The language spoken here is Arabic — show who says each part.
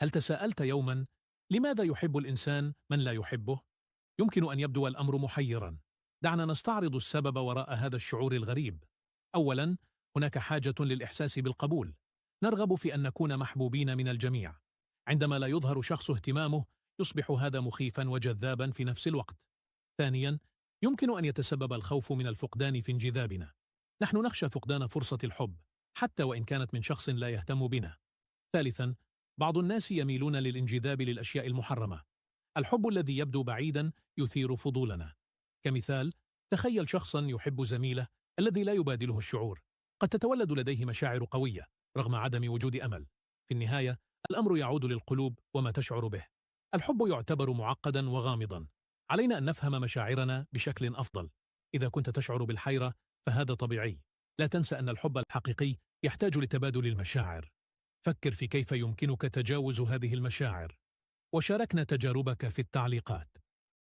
Speaker 1: هل تساءلت يوما لماذا يحب الإنسان من لا يحبه؟ يمكن أن يبدو الأمر محيرا. دعنا نستعرض السبب وراء هذا الشعور الغريب. أولا، هناك حاجة للإحساس بالقبول. نرغب في أن نكون محبوبين من الجميع. عندما لا يظهر شخص اهتمامه، يصبح هذا مخيفا وجذابا في نفس الوقت. ثانيا، يمكن أن يتسبب الخوف من الفقدان في انجذابنا. نحن نخشى فقدان فرصة الحب حتى وإن كانت من شخص لا يهتم بنا. ثالثا، بعض الناس يميلون للانجذاب للأشياء المحرمة. الحب الذي يبدو بعيدا يثير فضولنا. كمثال، تخيل شخصا يحب زميله الذي لا يبادله الشعور. قد تتولد لديه مشاعر قوية رغم عدم وجود أمل. في النهاية، الأمر يعود للقلوب وما تشعر به. الحب يعتبر معقدا وغامضا. علينا أن نفهم مشاعرنا بشكل أفضل. إذا كنت تشعر بالحيرة فهذا طبيعي. لا تنسى أن الحب الحقيقي يحتاج لتبادل المشاعر. فكر في كيف يمكنك تجاوز هذه المشاعر، وشاركنا تجاربك في التعليقات.